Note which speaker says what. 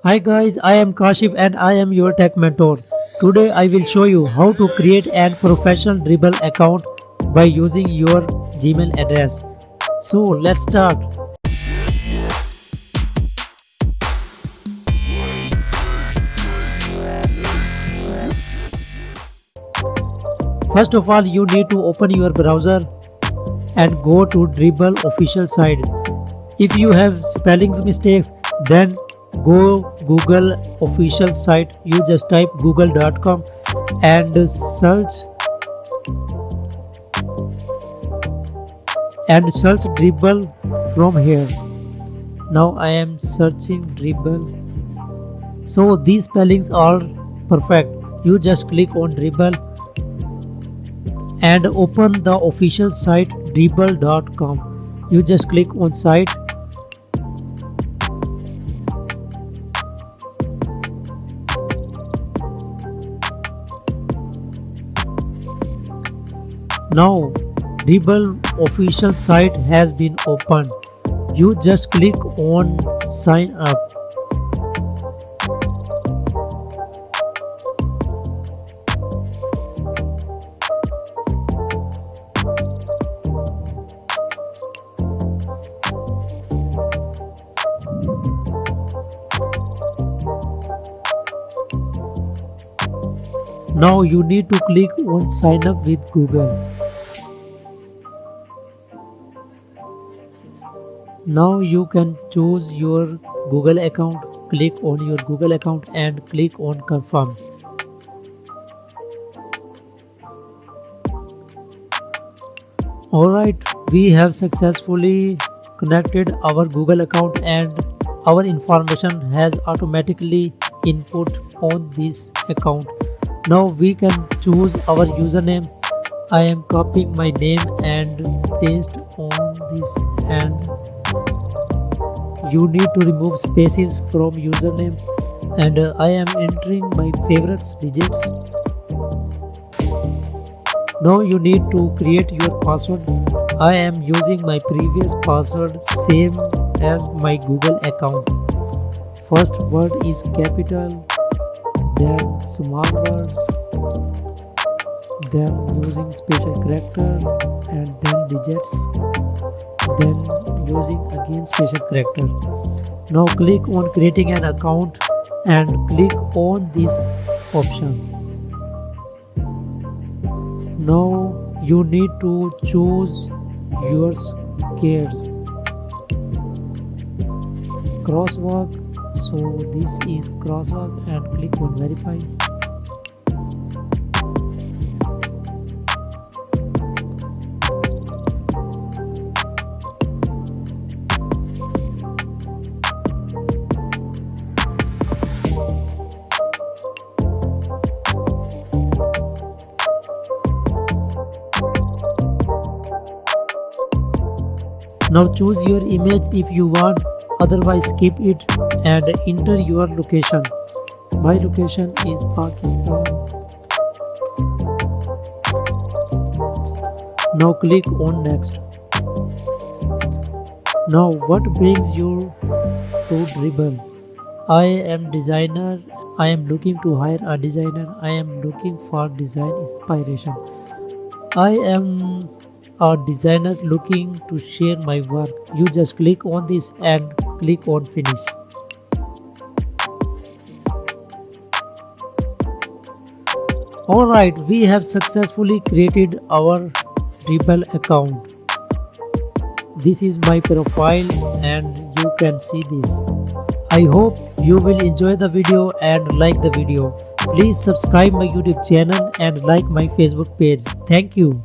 Speaker 1: Hi guys, I am Kashif and I am your tech mentor. Today I will show you how to create an professional Dribbble account by using your Gmail address. So let's start. First of all, you need to open your browser and go to Dribbble official site. If you have spellings mistakes, then go Google official site. You just type google.com and search Dribbble from here. Now I am searching Dribbble. So these spellings are perfect. You just click on Dribbble and open the official site dribbble.com. You just click on site. Now Dribbble official site has been opened. You just click on sign up. Now you need to click on sign up with Google. Now you can choose your Google account. Click on your Google account and click on confirm. Alright, we have successfully connected our Google account and our information has automatically input on this account. Now we can choose our username. I am copying my name and paste on this, and you need to remove spaces from username, and I am entering my favorites digits. Now you need to create your password. I am using my previous password same as my Google account. First word is capital, then small words, then using special character, and then digits, then using again special character. Now click on creating an account and click on this option. Now you need to choose your keys. Crosswalk, so this is crosswalk, and click on verify. Now choose your image if you want, otherwise skip it and enter your location. My location is Pakistan. Now click on next. Now what brings you to Dribbble? I am designer. I am looking to hire a designer. I am looking for design inspiration. I am a designer looking to share my work. You just click on this and click on finish. Alright, we have successfully created our Dribbble account. This is my profile and you can see this. I hope you will enjoy the video and like the video. Please subscribe my YouTube channel and like my Facebook page. Thank you.